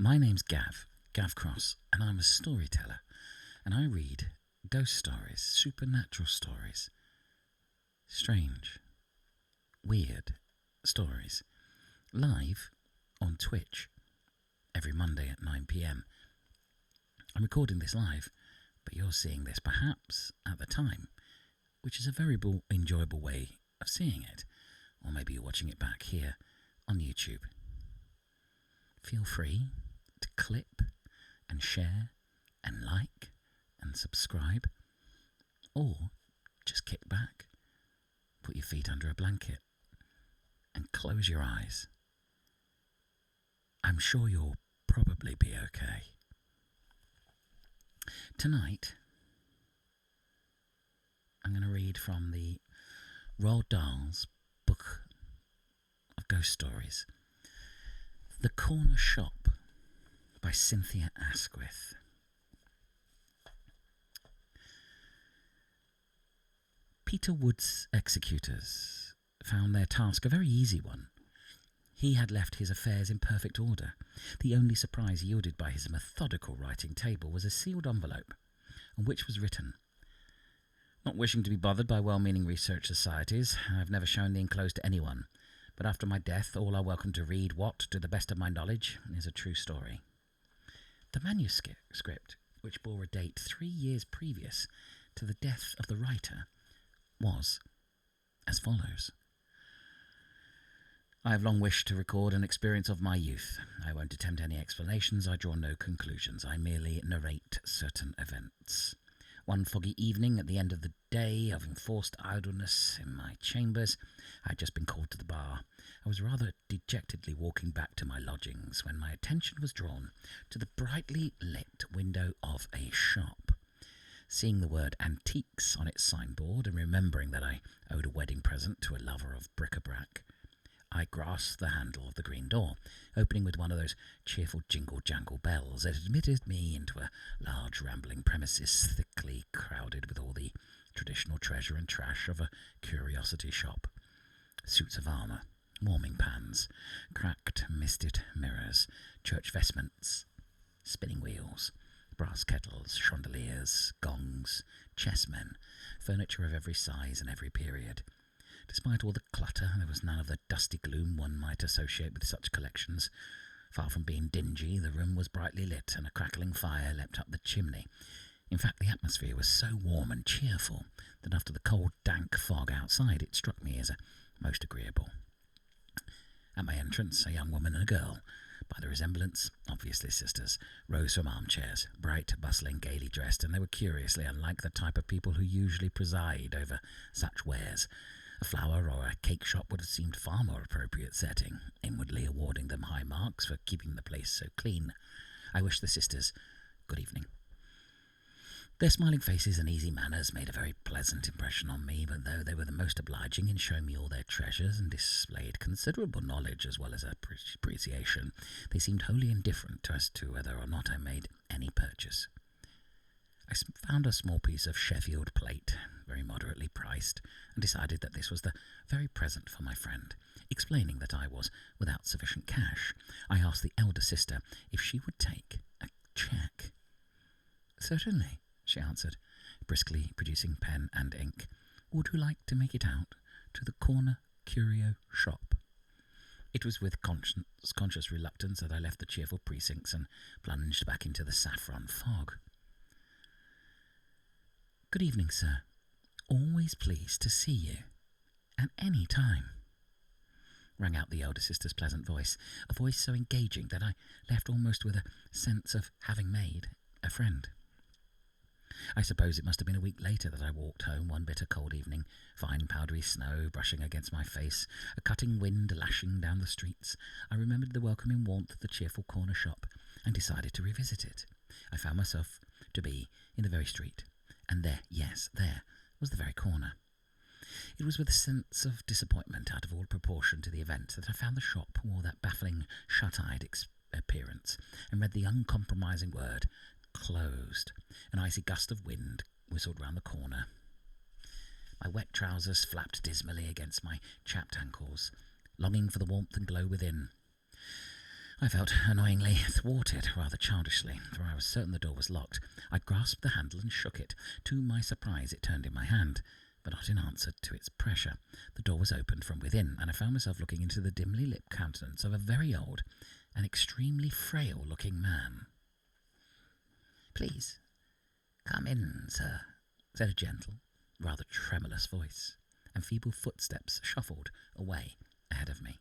My name's Gav Cross, and I'm a storyteller, and I read ghost stories, supernatural stories, strange, weird stories, live on Twitch every Monday at 9 p.m. I'm recording this live, but you're seeing this perhaps at the time, which is a very enjoyable way of seeing it, or maybe you're watching it back here on YouTube. Feel free to clip and share and like and subscribe, or just kick back, put your feet under a blanket and close your eyes. I'm sure you'll probably be okay. Tonight, I'm going to read from the Roald Dahl's book of ghost stories, The Corner Shop by Cynthia Asquith. Peter Wood's executors found their task a very easy one. He had left his affairs in perfect order. The only surprise yielded by his methodical writing table was a sealed envelope, on which was written, "Not wishing to be bothered by well-meaning research societies, I have never shown the enclosed to anyone, but after my death all are welcome to read what, to the best of my knowledge, is a true story." The manuscript, which bore a date 3 years previous to the death of the writer, was as follows. I have long wished to record an experience of my youth. I won't attempt any explanations, I draw no conclusions, I merely narrate certain events. One foggy evening at the end of the day of enforced idleness in my chambers, I had just been called to the bar. I was rather dejectedly walking back to my lodgings when my attention was drawn to the brightly lit window of a shop. Seeing the word antiques on its signboard and remembering that I owed a wedding present to a lover of bric-a-brac, I grasped the handle of the green door, opening with one of those cheerful jingle-jangle bells that admitted me into a large rambling premises thickly crowded with all the traditional treasure and trash of a curiosity shop. Suits of armour, warming pans, cracked, misted mirrors, church vestments, spinning wheels, brass kettles, chandeliers, gongs, chessmen, furniture of every size and every period. Despite all the clutter, there was none of the dusty gloom one might associate with such collections. Far from being dingy, the room was brightly lit, and a crackling fire leapt up the chimney. In fact, the atmosphere was so warm and cheerful that after the cold, dank fog outside, it struck me as most agreeable. At my entrance, a young woman and a girl, by the resemblance, obviously sisters, rose from armchairs, bright, bustling, gaily dressed, and they were curiously unlike the type of people who usually preside over such wares. A flower or a cake shop would have seemed far more appropriate setting, inwardly awarding them high marks for keeping the place so clean. I wished the sisters good evening. Their smiling faces and easy manners made a very pleasant impression on me, but though they were the most obliging in showing me all their treasures and displayed considerable knowledge as well as appreciation, they seemed wholly indifferent as to whether or not I made any purchase. I found a small piece of Sheffield plate, very moderately priced, and decided that this was the very present for my friend. Explaining that I was without sufficient cash, I asked the elder sister if she would take a cheque. "Certainly," she answered, briskly producing pen and ink. "Would you like to make it out to the corner curio shop?" It was with conscious reluctance that I left the cheerful precincts and plunged back into the saffron fog. "Good evening, sir. Always pleased to see you. At any time," rang out the elder sister's pleasant voice, a voice so engaging that I left almost with a sense of having made a friend. I suppose it must have been a week later that I walked home one bitter cold evening, fine powdery snow brushing against my face, a cutting wind lashing down the streets. I remembered the welcoming warmth of the cheerful corner shop, and decided to revisit it. I found myself to be in the very street, and there was the very corner. It was with a sense of disappointment out of all proportion to the event that I found the shop wore that baffling, shut-eyed appearance, and read the uncompromising word, "closed." An icy gust of wind whistled round the corner. My wet trousers flapped dismally against my chapped ankles, longing for the warmth and glow within. I felt annoyingly thwarted, rather childishly, for I was certain the door was locked. I grasped the handle and shook it. To my surprise, it turned in my hand, but not in answer to its pressure. The door was opened from within, and I found myself looking into the dimly lit countenance of a very old and extremely frail-looking man. "Please, come in, sir," said a gentle, rather tremulous voice, and feeble footsteps shuffled away ahead of me.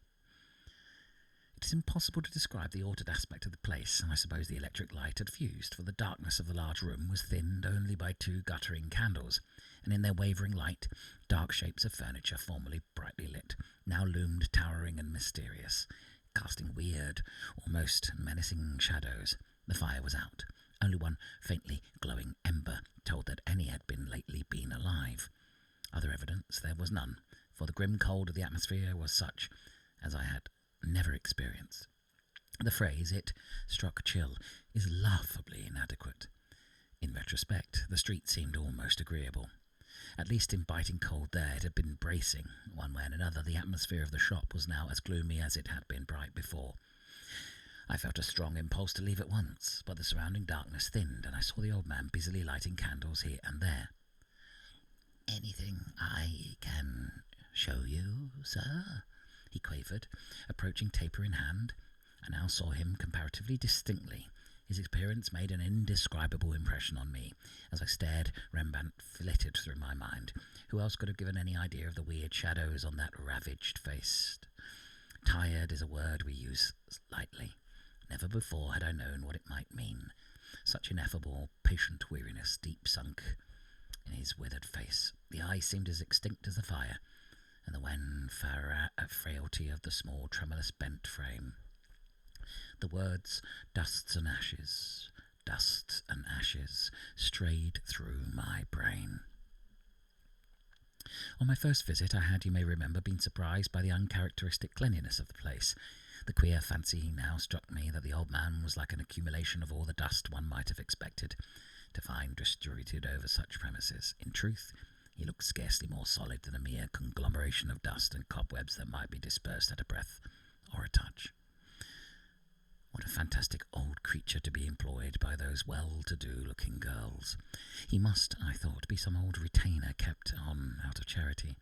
It is impossible to describe the altered aspect of the place. I suppose the electric light had fused, for the darkness of the large room was thinned only by 2 guttering candles, and in their wavering light, dark shapes of furniture formerly brightly lit, now loomed towering and mysterious, casting weird, almost menacing shadows. The fire was out. Only one faintly glowing ember told that any had lately been alive. Other evidence there was none, for the grim cold of the atmosphere was such as I had never experienced. The phrase, "it struck chill," is laughably inadequate. In retrospect, the street seemed almost agreeable. At least in biting cold there it had been bracing. One way and another, the atmosphere of the shop was now as gloomy as it had been bright before. I felt a strong impulse to leave at once, but the surrounding darkness thinned, and I saw the old man busily lighting candles here and there. "Anything I can show you, sir?" he quavered, approaching taper in hand. I now saw him comparatively distinctly. His appearance made an indescribable impression on me. As I stared, Rembrandt flitted through my mind. Who else could have given any idea of the weird shadows on that ravaged face? Tired is a word we use lightly. Never before had I known what it might mean. Such ineffable, patient weariness deep sunk in his withered face. The eyes seemed as extinct as the fire, and the wan frailty of the small, tremulous, bent frame. The words, dust and ashes, strayed through my brain. On my first visit, I had, you may remember, been surprised by the uncharacteristic cleanliness of the place. The queer fancy now struck me that the old man was like an accumulation of all the dust one might have expected to find distributed over such premises. In truth, he looked scarcely more solid than a mere conglomeration of dust and cobwebs that might be dispersed at a breath or a touch. What a fantastic old creature to be employed by those well-to-do-looking girls. He must, I thought, be some old retainer kept on out of charity.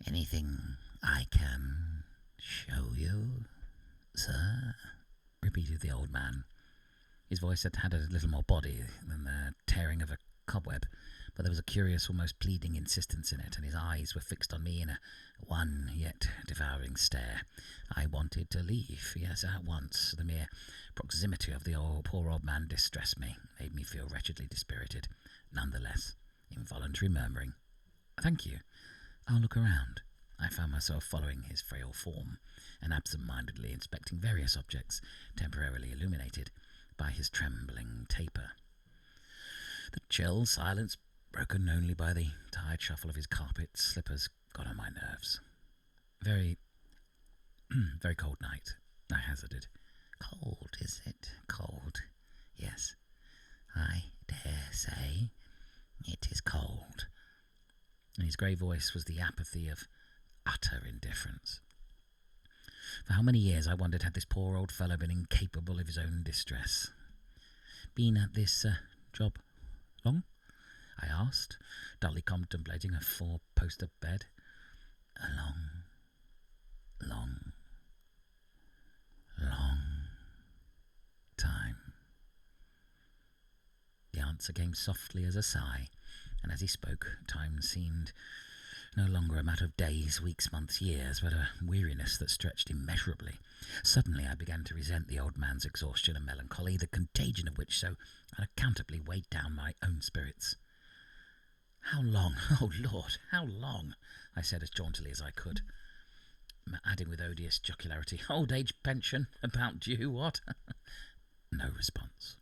"Anything I can show you, sir?" repeated the old man. His voice had a little more body than the tearing of a cobweb, but there was a curious, almost pleading insistence in it, and his eyes were fixed on me in a one yet devouring stare. I wanted to leave, yes, at once. The mere proximity of the poor old man distressed me, made me feel wretchedly dispirited. Nonetheless, involuntary murmuring, "Thank you, I'll look around," I found myself following his frail form and absent-mindedly inspecting various objects temporarily illuminated by his trembling taper. The chill silence, broken only by the tired shuffle of his carpet slippers, got on my nerves. Very cold night, I hazarded. "Cold, is it? Cold? Yes, I dare say it is cold." And his grey voice was the apathy of utter indifference. For how many years, I wondered, had this poor old fellow been incapable of his own distress? "Been at this job long?" I asked, dully contemplating a 4-poster bed. "A long time." The answer came softly as a sigh, and as he spoke, time seemed no longer a matter of days, weeks, months, years, but a weariness that stretched immeasurably. Suddenly I began to resent the old man's exhaustion and melancholy, the contagion of which so unaccountably weighed down my own spirits. "How long? Oh, Lord, how long?" I said as jauntily as I could, adding with odious jocularity, "Old age pension about due, what?" No response.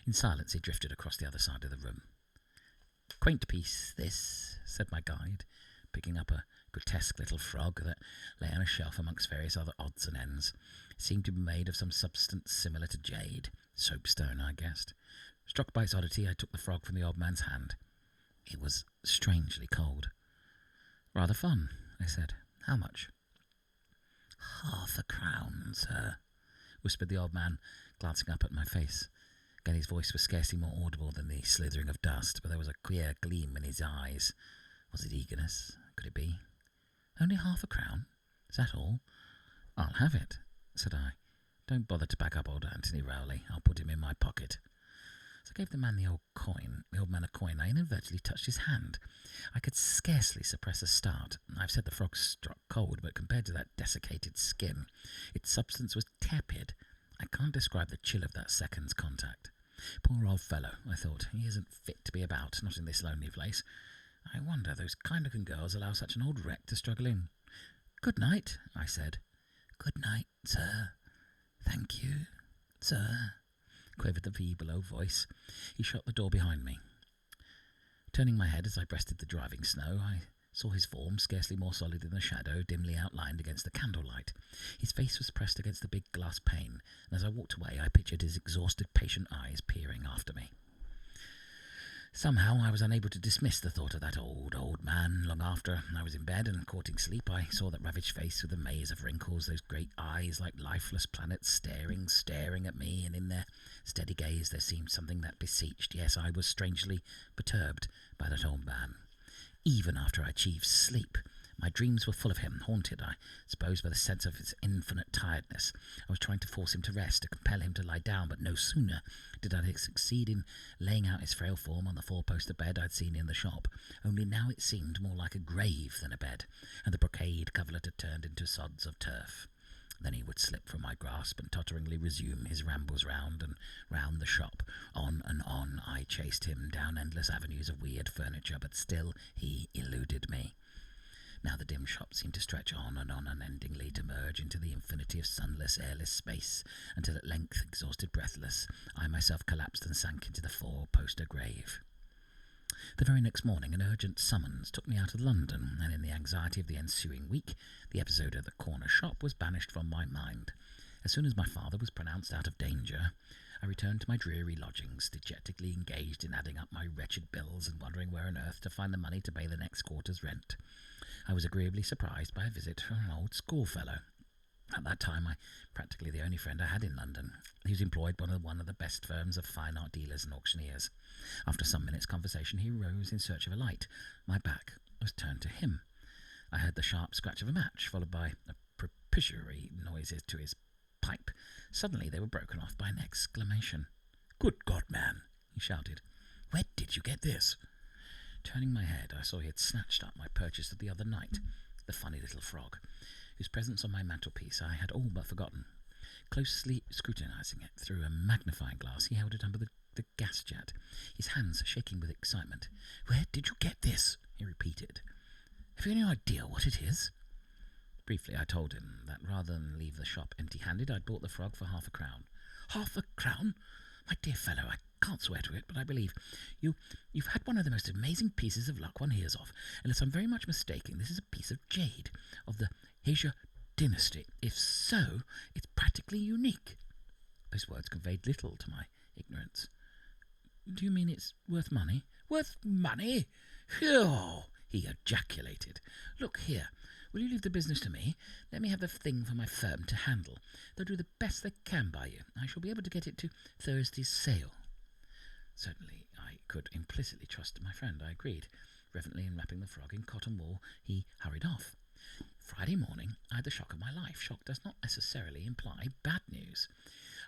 In silence he drifted across the other side of the room. "Quaint piece, this," said my guide, picking up a grotesque little frog that lay on a shelf amongst various other odds and ends. It seemed to be made of some substance similar to jade, soapstone, I guessed. Struck by its oddity, I took the frog from the old man's hand. It was strangely cold. "Rather fun," I said. "How much?" £0.50, sir, whispered the old man, glancing up at my face. Again, his voice was scarcely more audible than the slithering of dust, but there was a queer gleam in his eyes. Was it eagerness? Could it be? Only £0.50? Is that all? I'll have it, said I. Don't bother to back up old Anthony Rowley. I'll put him in my pocket. As I gave the man the old man a coin, I inadvertently touched his hand. I could scarcely suppress a start. I've said the frog struck cold, but compared to that desiccated skin, its substance was tepid. I can't describe the chill of that second's contact. Poor old fellow, I thought. He isn't fit to be about, not in this lonely place. I wonder those kind-looking girls allow such an old wreck to struggle in. Good night, I said. Good night, sir. Thank you, sir, quavered the feeble old voice. He shut the door behind me. Turning my head as I breasted the driving snow, I saw his form, scarcely more solid than a shadow, dimly outlined against the candlelight. His face was pressed against the big glass pane, and as I walked away I pictured his exhausted, patient eyes peering after me. Somehow I was unable to dismiss the thought of that old man. Long after I was in bed and courting sleep, I saw that ravaged face with a maze of wrinkles, those great eyes like lifeless planets staring at me, and in their steady gaze there seemed something that beseeched. Yes, I was strangely perturbed by that old man. Even after I achieved sleep, my dreams were full of him, haunted, I suppose, by the sense of his infinite tiredness. I was trying to force him to rest, to compel him to lie down, but no sooner did I succeed in laying out his frail form on the four-poster bed I'd seen in the shop, only now it seemed more like a grave than a bed, and the brocade coverlet had turned into sods of turf. Then he would slip from my grasp and totteringly resume his rambles round and round the shop. On and on I chased him down endless avenues of weird furniture, but still he eluded me. Now the dim shop seemed to stretch on and on unendingly, to merge into the infinity of sunless, airless space, until at length, exhausted, breathless, I myself collapsed and sank into the four-poster grave. The very next morning an urgent summons took me out of London, and in the anxiety of the ensuing week, the episode of the corner shop was banished from my mind. As soon as my father was pronounced out of danger, I returned to my dreary lodgings, dejectedly engaged in adding up my wretched bills and wondering where on earth to find the money to pay the next quarter's rent. I was agreeably surprised by a visit from an old schoolfellow. At that time, practically the only friend I had in London. He was employed by one of the best firms of fine art dealers and auctioneers. After some minutes' conversation, he rose in search of a light. My back was turned to him. I heard the sharp scratch of a match, followed by a propitiatory noises to his pipe. Suddenly they were broken off by an exclamation. "Good God, man!" he shouted. "Where did you get this?" Turning my head, I saw he had snatched up my purchase of the other night, the funny little frog, whose presence on my mantelpiece I had all but forgotten. Closely scrutinizing it through a magnifying glass, he held it under the gas jet, his hands shaking with excitement. "Where did you get this?" he repeated. "Have you any idea what it is?" Briefly I told him that rather than leave the shop empty-handed, I'd bought the frog for £0.50. £0.50? My dear fellow, I can't swear to it, but I believe you've had one of the most amazing pieces of luck one hears of. Unless I'm very much mistaken, this is a piece of jade of the Heja dynasty. If so, it's practically unique. Those words conveyed little to my ignorance. "Do you mean it's worth money?" "Worth money? Phew!" he ejaculated. "Look here. Will you leave the business to me? Let me have the thing for my firm to handle. They'll do the best they can by you. I shall be able to get it to Thursday's sale." Certainly I could implicitly trust my friend. I agreed. Reverently enwrapping the frog in cotton wool, he hurried off. Friday morning I had the shock of my life. Shock does not necessarily imply bad news.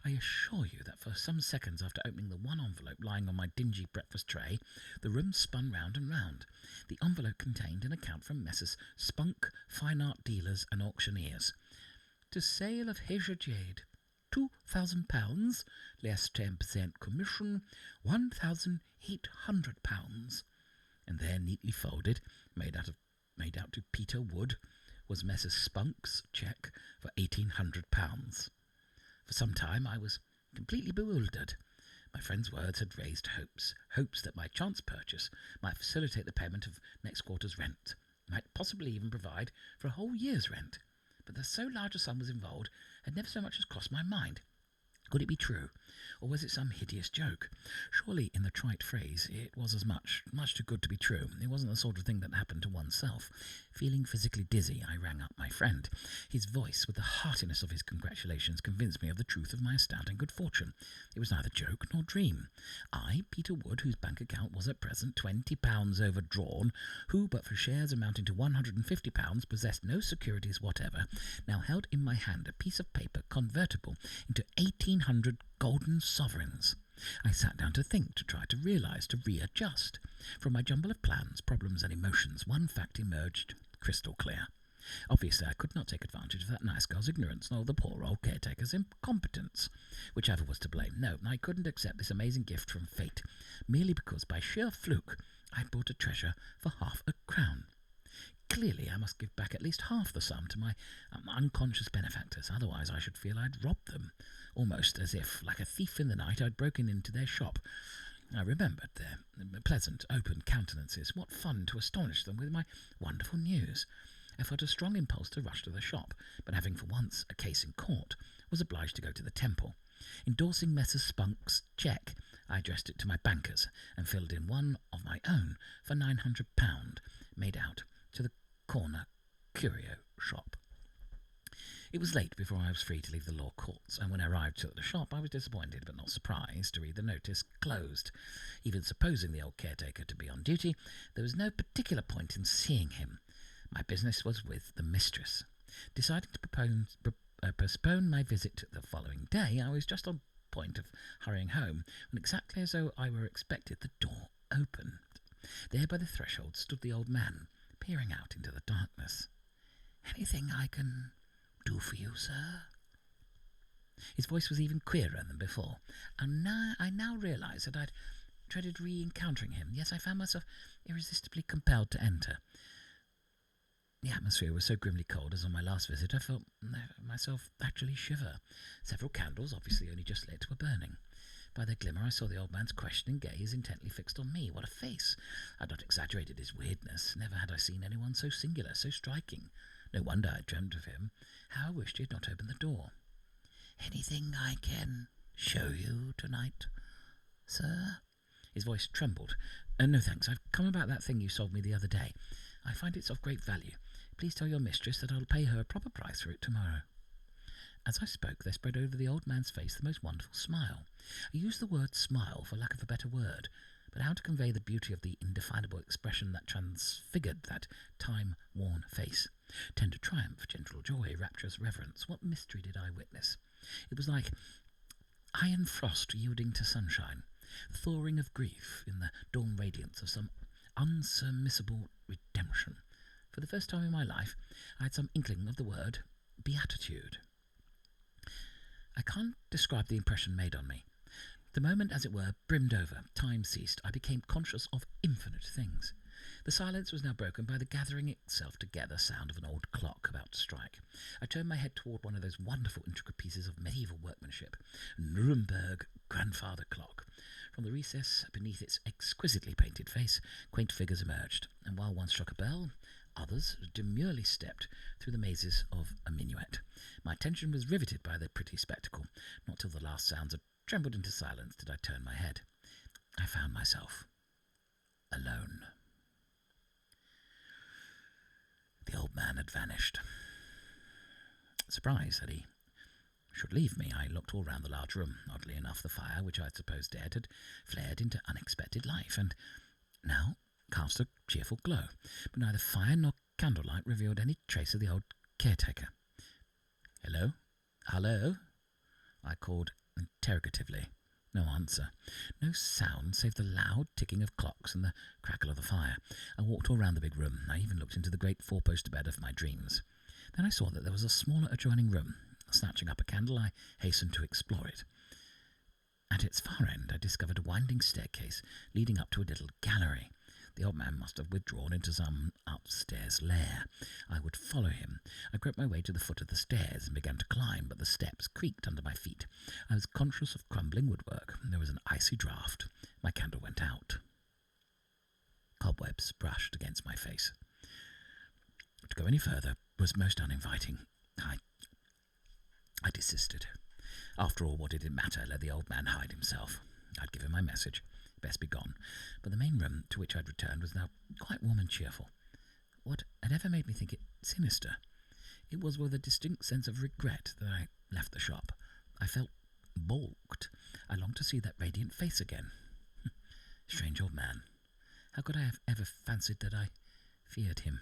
I assure you that for some seconds after opening the one envelope lying on my dingy breakfast tray, the room spun round and round. The envelope contained an account from Messrs. Spunk, Fine Art Dealers and Auctioneers. "To sale of Heja jade, £2,000, less 10% commission, £1,800. And there, neatly folded, made out to Peter Wood, was Messrs. Spunk's cheque for £1,800. For some time I was completely bewildered. My friend's words had raised hopes that my chance purchase might facilitate the payment of next quarter's rent, might possibly even provide for a whole year's rent. But that so large a sum was involved had never so much as crossed my mind. Could it be true? Or was it some hideous joke? Surely, in the trite phrase, it was as much too good to be true. It wasn't the sort of thing that happened to oneself. Feeling physically dizzy, I rang up my friend. His voice, with the heartiness of his congratulations, convinced me of the truth of my astounding good fortune. It was neither joke nor dream. I, Peter Wood, whose bank account was at present £20 overdrawn, who, but for shares amounting to £150, possessed no securities whatever, now held in my hand a piece of paper convertible into 1,800 golden sovereigns. I sat down to think, to try to realise, to readjust. From my jumble of plans, problems and emotions, one fact emerged crystal clear. Obviously, I could not take advantage of that nice girl's ignorance, nor the poor old caretaker's incompetence. Whichever was to blame. No, I couldn't accept this amazing gift from fate, merely because by sheer fluke I had bought a treasure for £5,000. Clearly, I must give back at least half the sum to my unconscious benefactors, otherwise I should feel I'd robbed them, almost as if, like a thief in the night, I'd broken into their shop. I remembered their pleasant, open countenances. What fun to astonish them with my wonderful news. I felt a strong impulse to rush to the shop, but having for once a case in court, was obliged to go to the Temple. Endorsing Messrs. Spunk's cheque, I addressed it to my bankers, and filled in one of my own for £900, made out to the corner curio shop. It was late before I was free to leave the law courts, and when I arrived at the shop I was disappointed but not surprised to read the notice closed. Even supposing the old caretaker to be on duty, there was no particular point in seeing him. My business was with the mistress. Deciding to postpone my visit the following day, I was just on point of hurrying home, when exactly as though I were expected, the door opened. There by the threshold stood the old man, peering out into the darkness. "Anything I can do for you, sir?" His voice was even queerer than before, and I now realised that I'd dreaded re-encountering him. Yes, I found myself irresistibly compelled to enter. The atmosphere was so grimly cold as on my last visit, I felt myself actually shiver. Several candles, obviously only just lit, were burning. By their glimmer I saw the old man's questioning gaze intently fixed on me. What a face! I had not exaggerated his weirdness. Never had I seen anyone so singular, so striking. No wonder I had dreamt of him. How I wished he had not opened the door. "Anything I can show you tonight, sir?" His voice trembled. "No, thanks. I've come about that thing you sold me the other day. I find it's of great value. Please tell your mistress that I'll pay her a proper price for it tomorrow." As I spoke, there spread over the old man's face the most wonderful smile. I use the word smile for lack of a better word, but how to convey the beauty of the indefinable expression that transfigured that time-worn face? Tender triumph, gentle joy, rapturous reverence. What mystery did I witness? It was like iron frost yielding to sunshine, the thawing of grief in the dawn radiance of some unsurmissable redemption. For the first time in my life, I had some inkling of the word beatitude. I can't describe the impression made on me. The moment, as it were, brimmed over. Time ceased. I became conscious of infinite things. The silence was now broken by the gathering itself together sound of an old clock about to strike. I turned my head toward one of those wonderful intricate pieces of medieval workmanship, a Nuremberg grandfather clock. From the recess beneath its exquisitely painted face, quaint figures emerged, and while one struck a bell, others demurely stepped through the mazes of a minuet. My attention was riveted by the pretty spectacle. Not till the last sounds had trembled into silence did I turn my head. I found myself alone. The old man had vanished. Surprised that he should leave me, I looked all round the large room. Oddly enough, the fire, which I had supposed dead, had flared into unexpected life, and now cast a cheerful glow, but neither fire nor candlelight revealed any trace of the old caretaker. "Hello? Hello?" I called interrogatively. No answer. No sound save the loud ticking of clocks and the crackle of the fire. I walked all round the big room. I even looked into the great four-poster bed of my dreams. Then I saw that there was a smaller adjoining room. Snatching up a candle, I hastened to explore it. At its far end I discovered a winding staircase leading up to a little gallery. The old man must have withdrawn into some upstairs lair. I would follow him. I groped my way to the foot of the stairs and began to climb, but the steps creaked under my feet. I was conscious of crumbling woodwork. There was an icy draught. My candle went out. Cobwebs brushed against my face. To go any further was most uninviting. I desisted. After all, what did it matter? Let the old man hide himself. I'd given my message. Best be gone. But the main room to which I'd returned was now quite warm and cheerful. What had ever made me think it sinister? It was with a distinct sense of regret that I left the shop. I felt balked. I longed to see that radiant face again. Strange old man. How could I have ever fancied that I feared him?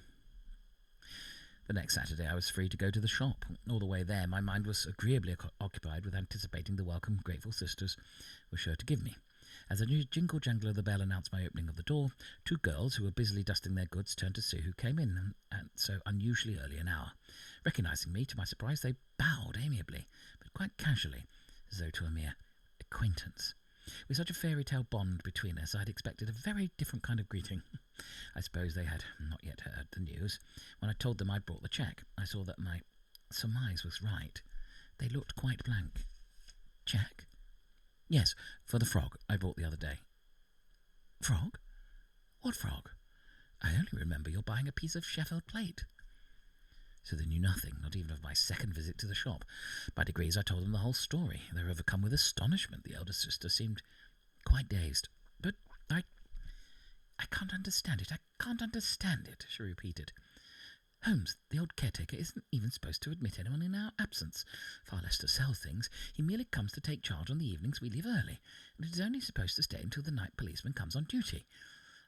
The next Saturday I was free to go to the shop. All the way there my mind was agreeably occupied with anticipating the welcome grateful sisters were sure to give me. As the new jingle-jangle of the bell announced my opening of the door, two girls who were busily dusting their goods turned to see who came in at so unusually early an hour. Recognising me, to my surprise, they bowed amiably, but quite casually, as though to a mere acquaintance. With such a fairy-tale bond between us, I had expected a very different kind of greeting. I suppose they had not yet heard the news. When I told them I'd brought the cheque, I saw that my surmise was right. They looked quite blank. Cheque? Yes, for the frog I bought the other day. Frog? What frog? I only remember your buying a piece of Sheffield plate. So they knew nothing, not even of my second visit to the shop. By degrees I told them the whole story. They were overcome with astonishment. The elder sister seemed quite dazed. But I can't understand it. I can't understand it, she repeated. Holmes, the old caretaker, isn't even supposed to admit anyone in our absence, far less to sell things. He merely comes to take charge on the evenings we leave early, and it is only supposed to stay until the night policeman comes on duty.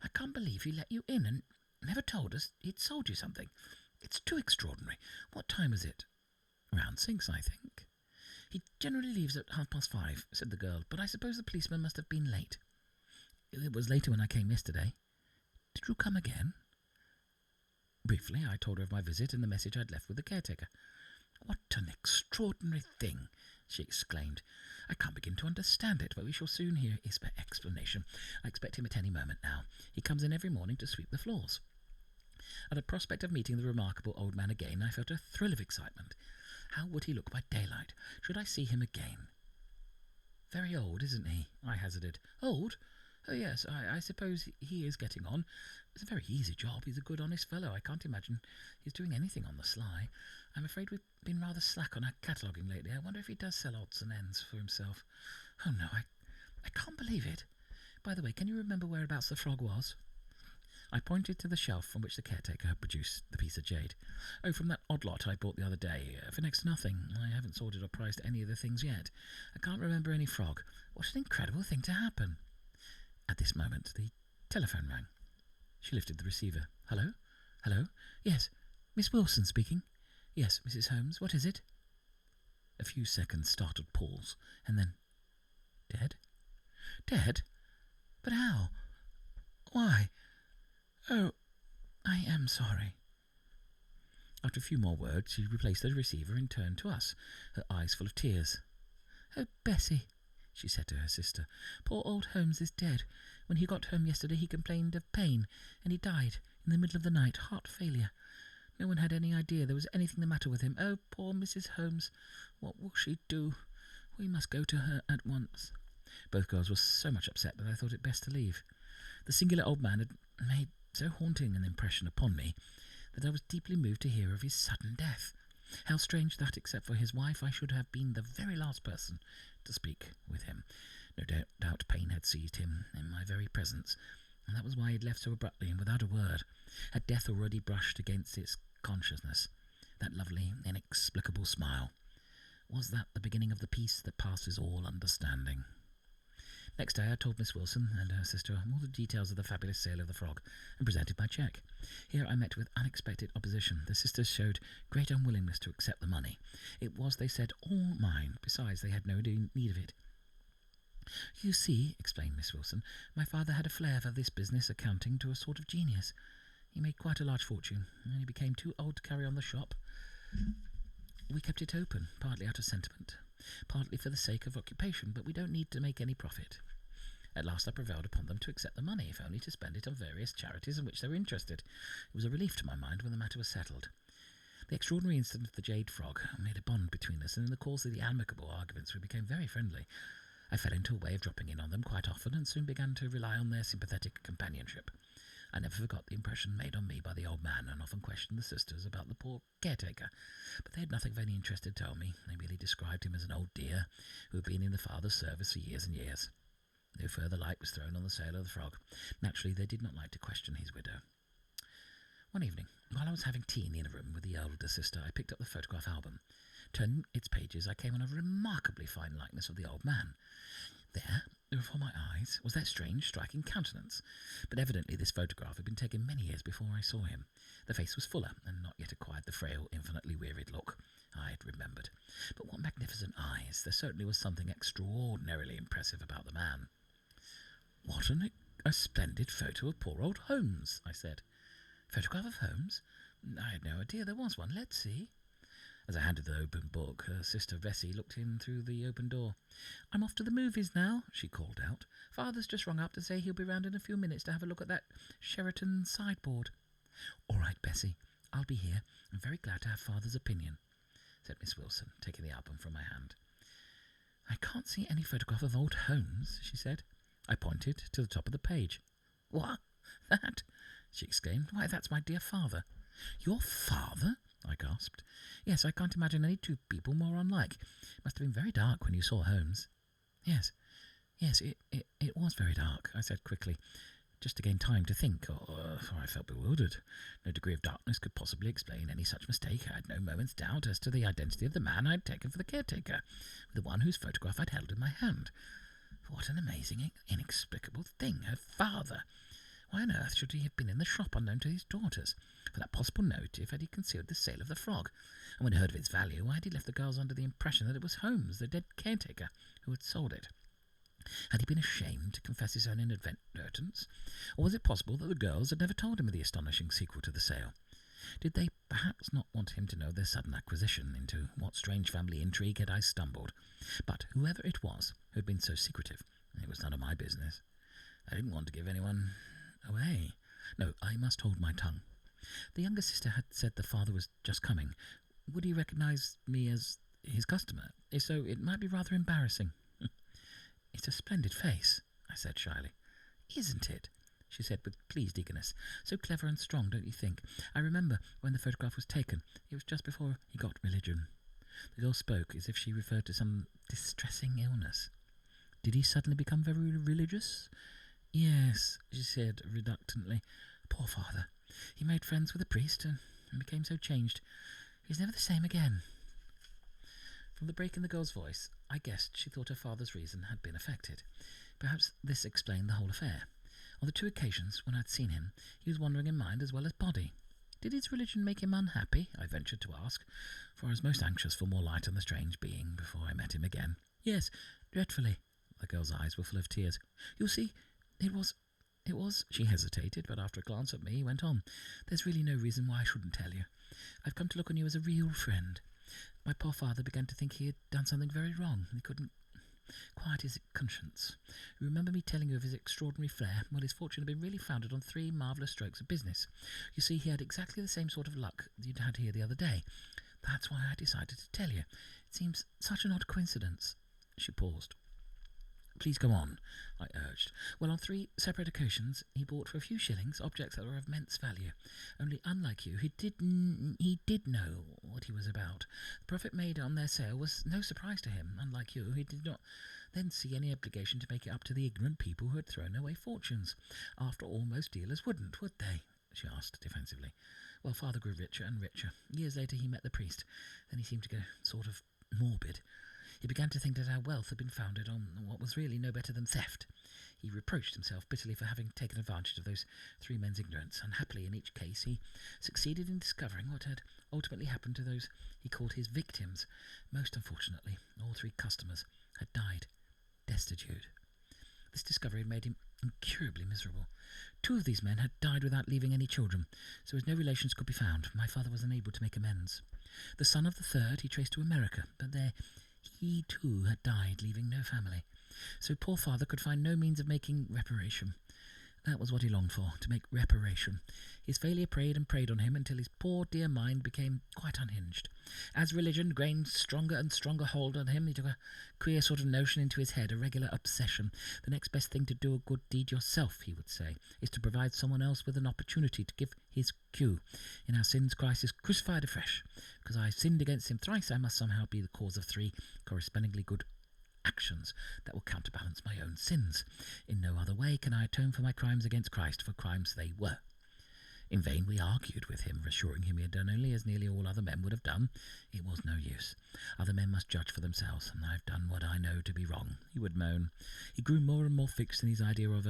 I can't believe he let you in and never told us he'd sold you something. It's too extraordinary. What time is it? Around 6, I think. He generally leaves at 5:30, said the girl, but I suppose the policeman must have been late. It was later when I came yesterday. Did you come again? Briefly, I told her of my visit and the message I'd left with the caretaker. What an extraordinary thing, she exclaimed. I can't begin to understand it, but we shall soon hear his explanation. I expect him at any moment now. He comes in every morning to sweep the floors. At the prospect of meeting the remarkable old man again, I felt a thrill of excitement. How would he look by daylight? Should I see him again? Very old, isn't he? I hazarded. Old? Oh, yes, I suppose he is getting on. It's a very easy job. He's a good, honest fellow. I can't imagine he's doing anything on the sly. I'm afraid we've been rather slack on our cataloguing lately. I wonder if he does sell odds and ends for himself. Oh, no, I can't believe it. By the way, can you remember whereabouts the frog was? I pointed to the shelf from which the caretaker had produced the piece of jade. Oh, from that odd lot I bought the other day, for next to nothing. I haven't sorted or priced any of the things yet. I can't remember any frog. What an incredible thing to happen. At this moment, the telephone rang. She lifted the receiver. Hello? Hello? Yes, Miss Wilson speaking. Yes, Mrs. Holmes, what is it? A few seconds' startled pause, and then... Dead? Dead? But how? Why? Oh, I am sorry. After a few more words, she replaced the receiver and turned to us, her eyes full of tears. Oh, Bessie, she said to her sister, poor old Holmes is dead. When he got home yesterday he complained of pain, and he died in the middle of the night, heart failure. No one had any idea there was anything the matter with him. Oh, poor Mrs. Holmes, what will she do? We must go to her at once. Both girls were so much upset that I thought it best to leave. The singular old man had made so haunting an impression upon me that I was deeply moved to hear of his sudden death. How strange that, except for his wife, I should have been the very last person to speak with him. No doubt pain had seized him in my very presence, and that was why he had left so abruptly and without a word. Had death already brushed against its consciousness? That lovely, inexplicable smile. Was that the beginning of the peace that passes all understanding? Next day I told Miss Wilson and her sister all the details of the fabulous sale of the frog, and presented my cheque. Here I met with unexpected opposition. The sisters showed great unwillingness to accept the money. It was, they said, all mine. Besides, they had no need of it. You see, explained Miss Wilson, my father had a flair for this business accounting to a sort of genius. He made quite a large fortune, and he became too old to carry on the shop. We kept it open, partly out of sentiment, partly for the sake of occupation, but we don't need to make any profit. At last I prevailed upon them to accept the money, if only to spend it on various charities in which they were interested. It was a relief to my mind when the matter was settled. The extraordinary incident of the jade frog made a bond between us, and in the course of the amicable arguments we became very friendly. I fell into a way of dropping in on them quite often, and soon began to rely on their sympathetic companionship. I never forgot the impression made on me by the old man, and often questioned the sisters about the poor caretaker, but they had nothing of any interest to tell me. They merely described him as an old dear who had been in the father's service for years and years. No further light was thrown on the sale of the frog. Naturally, they did not like to question his widow. One evening, while I was having tea in the inner room with the elder sister, I picked up the photograph album. Turning its pages, I came on a remarkably fine likeness of the old man. There, before my eyes, was that strange, striking countenance. But evidently this photograph had been taken many years before I saw him. The face was fuller, and not yet acquired the frail, infinitely wearied look I had remembered. But what magnificent eyes! There certainly was something extraordinarily impressive about the man. "What a splendid photo of poor old Holmes," I said. "Photograph of Holmes? I had no idea there was one. Let's see." As I handed the open book, her sister Vesey looked in through the open door. "I'm off to the movies now," she called out. "Father's just rung up to say he'll be round in a few minutes to have a look at that Sheraton sideboard." "All right, Bessie, I'll be here. I'm very glad to have Father's opinion," said Miss Wilson, taking the album from my hand. "I can't see any photograph of old Holmes," she said. I pointed to the top of the page. "What? That?" she exclaimed. "Why, that's my dear father." "Your father?" I gasped. "Yes, I can't imagine any two people more unlike. It must have been very dark when you saw Holmes." Yes, it was very dark," I said quickly, just to gain time to think, for I felt bewildered. No degree of darkness could possibly explain any such mistake. I had no moment's doubt as to the identity of the man I had taken for the caretaker, the one whose photograph I had held in my hand. What an amazing, inexplicable thing! Her father! Why on earth should he have been in the shop unknown to his daughters? For that possible motive had he concealed the sale of the frog, and when he heard of its value, why had he left the girls under the impression that it was Holmes, the dead caretaker, who had sold it? Had he been ashamed to confess his own inadvertence, or was it possible that the girls had never told him of the astonishing sequel to the sale? Did they perhaps not want him to know their sudden acquisition? Into what strange family intrigue had I stumbled? But whoever it was who had been so secretive, it was none of my business. I didn't want to give anyone away. No, I must hold my tongue. The younger sister had said the father was just coming. Would he recognise me as his customer? If so, it might be rather embarrassing. "It's a splendid face," I said shyly. "Isn't it?" she said with pleased eagerness. "So clever and strong, don't you think? I remember when the photograph was taken. It was just before he got religion." The girl spoke as if she referred to some distressing illness. "Did he suddenly become very religious?" "Yes," she said reluctantly. "Poor father. He made friends with a priest and became so changed. He's never the same again." From the break in the girl's voice, I guessed she thought her father's reason had been affected. Perhaps this explained the whole affair. On the two occasions when I had seen him, he was wandering in mind as well as body. Did his religion make him unhappy? I ventured to ask, for I was most anxious for more light on the strange being before I met him again. "Yes, dreadfully." The girl's eyes were full of tears. "You see, it was... She hesitated, but after a glance at me, went on. "There's really no reason why I shouldn't tell you. I've come to look on you as a real friend. My poor father began to think he had done something very wrong. He couldn't quiet his conscience. You remember me telling you of his extraordinary flair? Well, his fortune had been really founded on 3 marvellous strokes of business. You see, he had exactly the same sort of luck you'd had here the other day. That's why I decided to tell you. It seems such an odd coincidence." She paused. "Please go on," I urged. "Well, on 3 separate occasions, he bought for a few shillings objects that were of immense value. Only, unlike you, he did know what he was about. The profit made on their sale was no surprise to him. Unlike you, he did not then see any obligation to make it up to the ignorant people who had thrown away fortunes. After all, most dealers wouldn't, would they?" she asked defensively. "Well, father grew richer and richer. Years later he met the priest. Then he seemed to go sort of morbid. He began to think that our wealth had been founded on what was really no better than theft. He reproached himself bitterly for having taken advantage of those 3 men's ignorance. Unhappily, in each case, he succeeded in discovering what had ultimately happened to those he called his victims. Most unfortunately, all 3 customers had died destitute. This discovery had made him incurably miserable. 2 of these men had died without leaving any children, so as no relations could be found, my father was unable to make amends. The son of the 3rd he traced to America, but there he too had died, leaving no family. So poor father could find no means of making reparation. That was what he longed for, to make reparation. His failure preyed and preyed on him until his poor dear mind became quite unhinged. As religion gained stronger and stronger hold on him, he took a queer sort of notion into his head, a regular obsession. The next best thing to do a good deed yourself, he would say, is to provide someone else with an opportunity to give his cue. In our sins, Christ is crucified afresh. Because I have sinned against him thrice, I must somehow be the cause of 3 correspondingly good actions that will counterbalance my own sins. In no other way can I atone for my crimes against Christ, for crimes they were. In vain we argued with him, assuring him he had done only as nearly all other men would have done. It was no use. Other men must judge for themselves, and I have done what I know to be wrong, he would moan. He grew more and more fixed in his idea of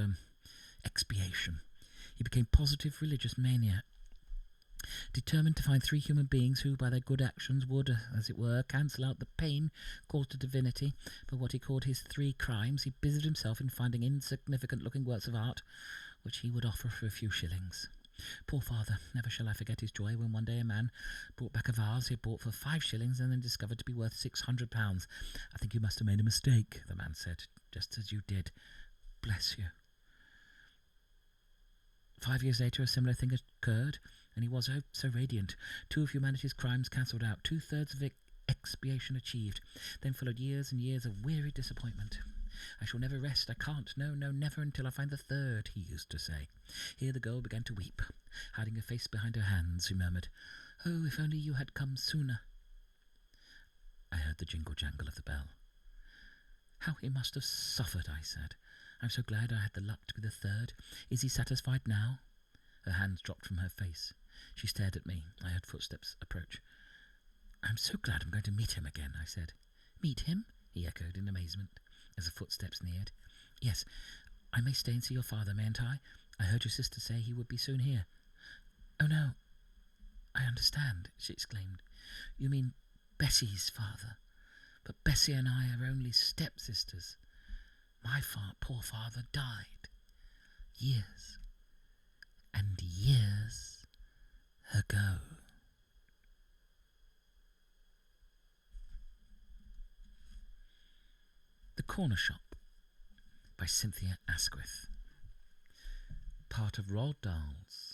expiation. He became positive religious maniac, determined to find 3 human beings who, by their good actions, would, as it were, cancel out the pain caused to divinity. For what he called his 3 crimes, he busied himself in finding insignificant-looking works of art, which he would offer for a few shillings. Poor father, never shall I forget his joy when one day a man brought back a vase he had bought for 5 shillings and then discovered to be worth £600. "I think you must have made a mistake," the man said, "just as you did. Bless you." 5 years later, a similar thing occurred, and he was so radiant. 2 of humanity's crimes cancelled out, 2/3 of expiation achieved. Then followed years and years of weary disappointment. "I shall never rest, I can't, no, never until I find the 3rd, he used to say. Here the girl began to weep. Hiding her face behind her hands, she murmured, "Oh, if only you had come sooner." I heard the jingle-jangle of the bell. "How he must have suffered," I said. "I'm so glad I had the luck to be the 3rd. Is he satisfied now?" Her hands dropped from her face. She stared at me. I heard footsteps approach. "I'm so glad I'm going to meet him again," I said. "Meet him?" he echoed in amazement, as the footsteps neared. "Yes, I may stay and see your father, mayn't I? I heard your sister say he would be soon here." "Oh, no, I understand," she exclaimed. "You mean Bessie's father. But Bessie and I are only stepsisters. My poor father died years and years ago." The Corner Shop by Cynthia Asquith. Part of Roald Dahl's